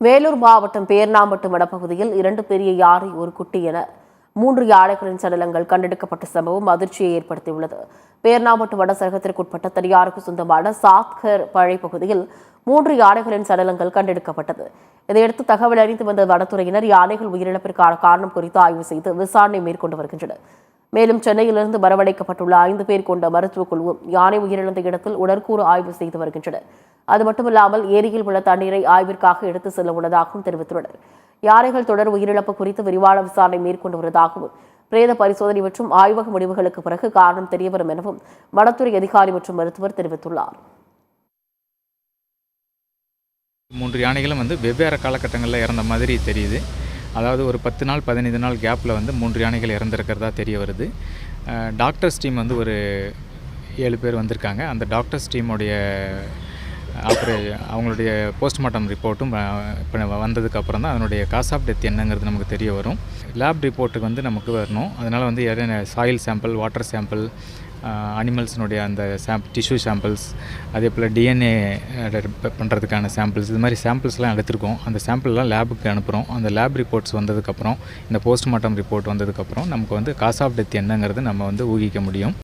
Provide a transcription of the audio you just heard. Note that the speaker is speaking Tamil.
வேலூர் மாவட்டம் பேர்ணாம்பட்டு வனப்பகுதியில் 2 பெரிய யானை ஒரு குட்டி என 3 யானைகளின் சடலங்கள் கண்டெடுக்கப்பட்ட சம்பவம் அதிர்ச்சியை ஏற்படுத்தியுள்ளது. பேர்ணாம்பட்டு வனச்சரகத்திற்குட்பட்ட தனியாருக்கு சொந்தமான சாத்கர் பழை பகுதியில் 3 யானைகளின் சடலங்கள் கண்டெடுக்கப்பட்டது. இதையடுத்து தகவல் அறிந்து வந்த வனத்துறையினர் யானைகள் உயிரிழப்பிற்கான காரணம் குறித்து ஆய்வு செய்து விசாரணை மேற்கொண்டு வருகின்றனர். மேலும் சென்னையிலிருந்து வரவழைக்கப்பட்டுள்ள 5 பேர் கொண்ட மருத்துவக் குழுவும் யானை உயிரிழந்த இடத்தில் உடற்கூறு ஆய்வு செய்து வருகின்றனர். அது மட்டுமில்லாமல் ஏரியில் உள்ள தண்ணீரை ஆய்விற்காக எடுத்து செல்ல உள்ளதாகவும் தெரிவித்துள்ளனர். யானைகள் தொடர் உயிரிழப்பு குறித்து விரிவான விசாரணை மேற்கொண்டு வருவதாகவும், பிரேத பரிசோதனை மற்றும் ஆய்வக முடிவுகளுக்கு பிறகு காரணம் தெரியவரும் எனவும் வனத்துறை அதிகாரி மற்றும் மருத்துவர் தெரிவித்துள்ளார். 3 யானைகளும் வெவ்வேறு காலகட்டங்களில் இறந்த மாதிரி தெரியுது. அதாவது ஒரு 10 நாள் 15 நாள் கேப்பில் 3 யானைகள் இறந்துருக்கிறதா தெரிய வருது. டாக்டர்ஸ் டீம் ஒரு 7 பேர் வந்திருக்காங்க. அந்த டாக்டர்ஸ் டீமுடைய அவங்களுடைய போஸ்ட்மார்ட்டம் ரிப்போர்ட்டும் இப்போ வந்ததுக்கப்புறம் தான் அதனுடைய காஸ் ஆஃப் டெத் என்னங்கிறது நமக்கு தெரிய வரும். லேப் ரிப்போர்ட்டுக்கு நமக்கு வரணும். அதனால் சாயில் சாம்பிள், வாட்டர் சாம்பிள், அனிமல்ஸினுடைய அந்த டிஷ்யூ சாம்பிள்ஸ், அதே போல் டிஎன்ஏ பண்ணுறதுக்கான சாம்பிள்ஸ், இது மாதிரி சாம்பிள்ஸ்லாம் எடுத்திருக்கோம். அந்த சாம்பிள்லாம் லேபுக்கு அனுப்புகிறோம். அந்த லேப் ரிப்போர்ட்ஸ் வந்ததுக்கப்புறம், இந்த போஸ்ட்மார்ட்டம் ரிப்போர்ட் வந்ததுக்கப்புறம் நமக்கு காஸ் ஆஃப் டெத் என்னங்கிறது நம்ம ஊகிக்க முடியும்.